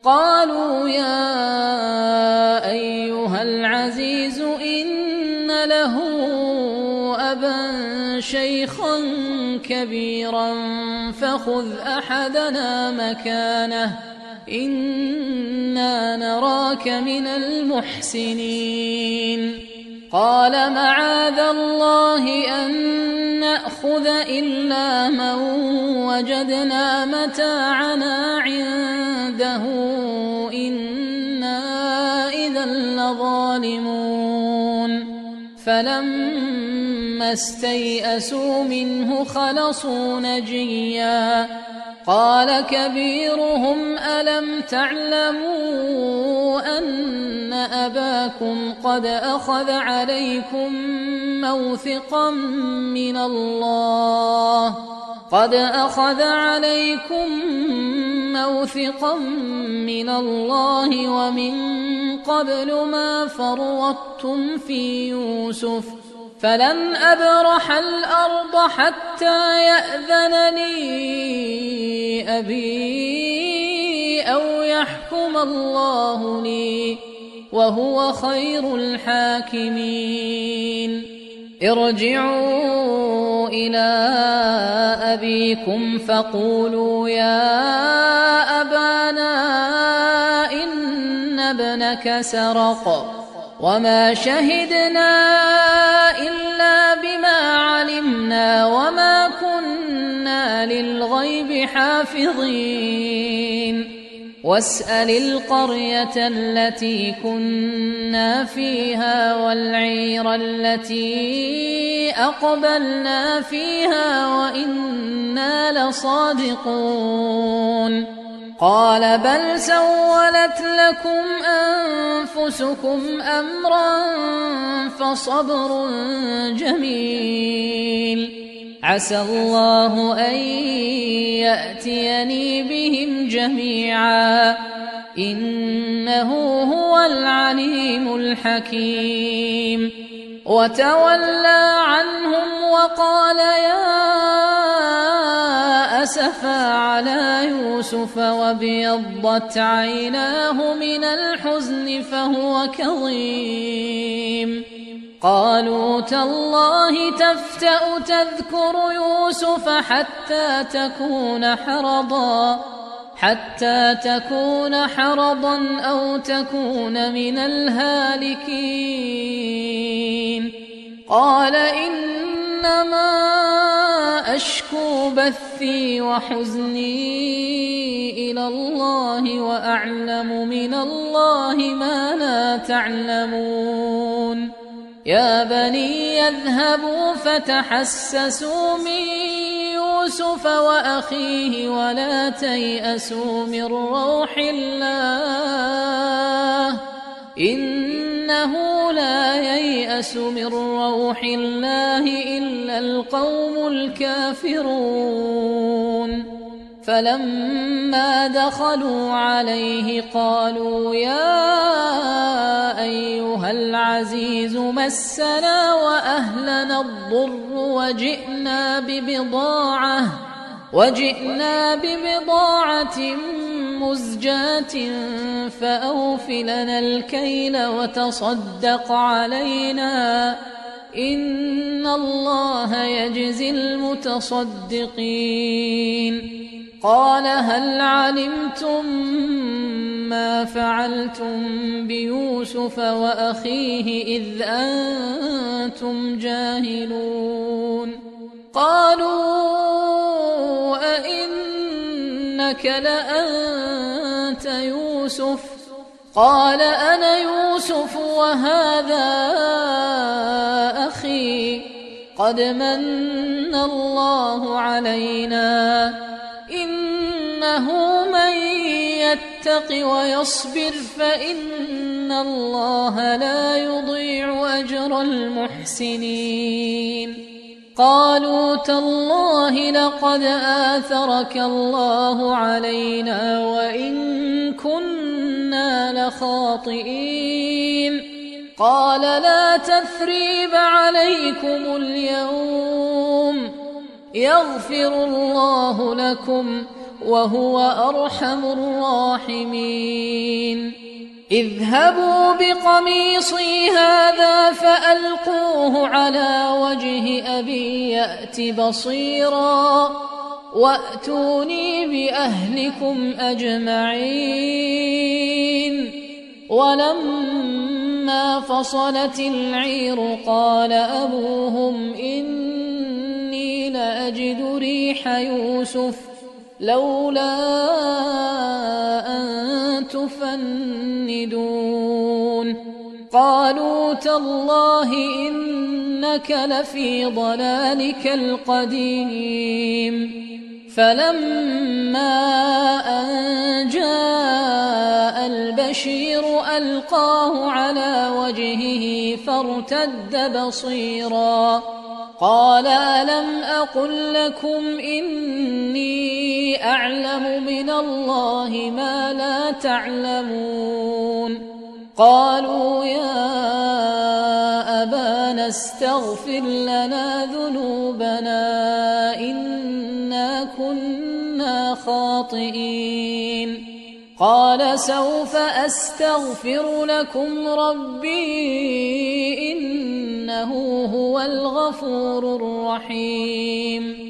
قالوا يا أيها العزيز إن له أبا شيخا كبيرا فخذ أحدنا مكانه إنا نراك من المحسنين. قال معاذ الله أن نأخذ إلا من وجدنا متاعنا عنده إنا إذا لظالمون. فلما استيئسوا منه خلصوا نجيا. قال كبيرهم ألم تعلموا أن أباكم قد أخذ عليكم موثقا من الله ومن قبل ما فرطتم في يوسف فلن أبرح الأرض حتى يأذن لي أبي أو يحكم الله لي وهو خير الحاكمين. ارجعوا إلى أبيكم فقولوا يا أبانا إن ابنك سرق وما شهدنا إلا بما علمنا وما كنا للغيب حافظين. واسأل القرية التي كنا فيها والعير التي أقبلنا فيها وإنا لصادقون. قال بل سولت لكم أنفسكم أمرا فصبر جميل عسى الله أن يأتيني بهم جميعا إنه هو العليم الحكيم. وتولى عنهم وقال يا أسفا على يوسف وابيضت عيناه من الحزن فهو كظيم. قالوا تالله تفتأ تذكر يوسف حتى تكون حرضا أو تكون من الهالكين. قال إنما أشكو بثي وحزني إلى الله وأعلم من الله ما لا تعلمون. يا بني يذهبوا فتحسسوا من يوسف وأخيه ولا تيأسوا من روح الله إنه لا ييأس من روح الله إلا القوم الكافرون. فلما دخلوا عليه قالوا يا أيها العزيز مسنا وأهلنا الضر وجئنا ببضاعة مزجاة فأوف لنا الكيل وتصدق علينا إن الله يجزي المتصدقين. قال هل علمتم ما فعلتم بيوسف وأخيه إذ أنتم جاهلون؟ قالوا أئنك لأنت يوسف؟ قال أنا يوسف وهذا أخي قد من الله علينا إنه من يتق ويصبر فإن الله لا يضيع أجر المحسنين. قالوا تالله لقد آثرك الله علينا وإن كنا لخاطئين. قال لا تثريب عليكم اليوم يغفر الله لكم وهو أرحم الراحمين اذهبوا بقميصي هذا فألقوه على وجه أبي يأت بصيرا وأتوني بأهلكم أجمعين ولما فصلت العير قال أبوهم إني لأجد ريح يوسف لولا أن تفندون قالوا تالله إنك لفي ضلالك القديم فلما أن جاء البشير ألقاه على وجهه فارتد بصيرا قال ألم أقل لكم إني أعلم من الله ما لا تعلمون قالوا يا أبانا استغفر لنا ذنوبنا إنا كنا خاطئين قال سوف أستغفر لكم ربي إنه هو الغفور الرحيم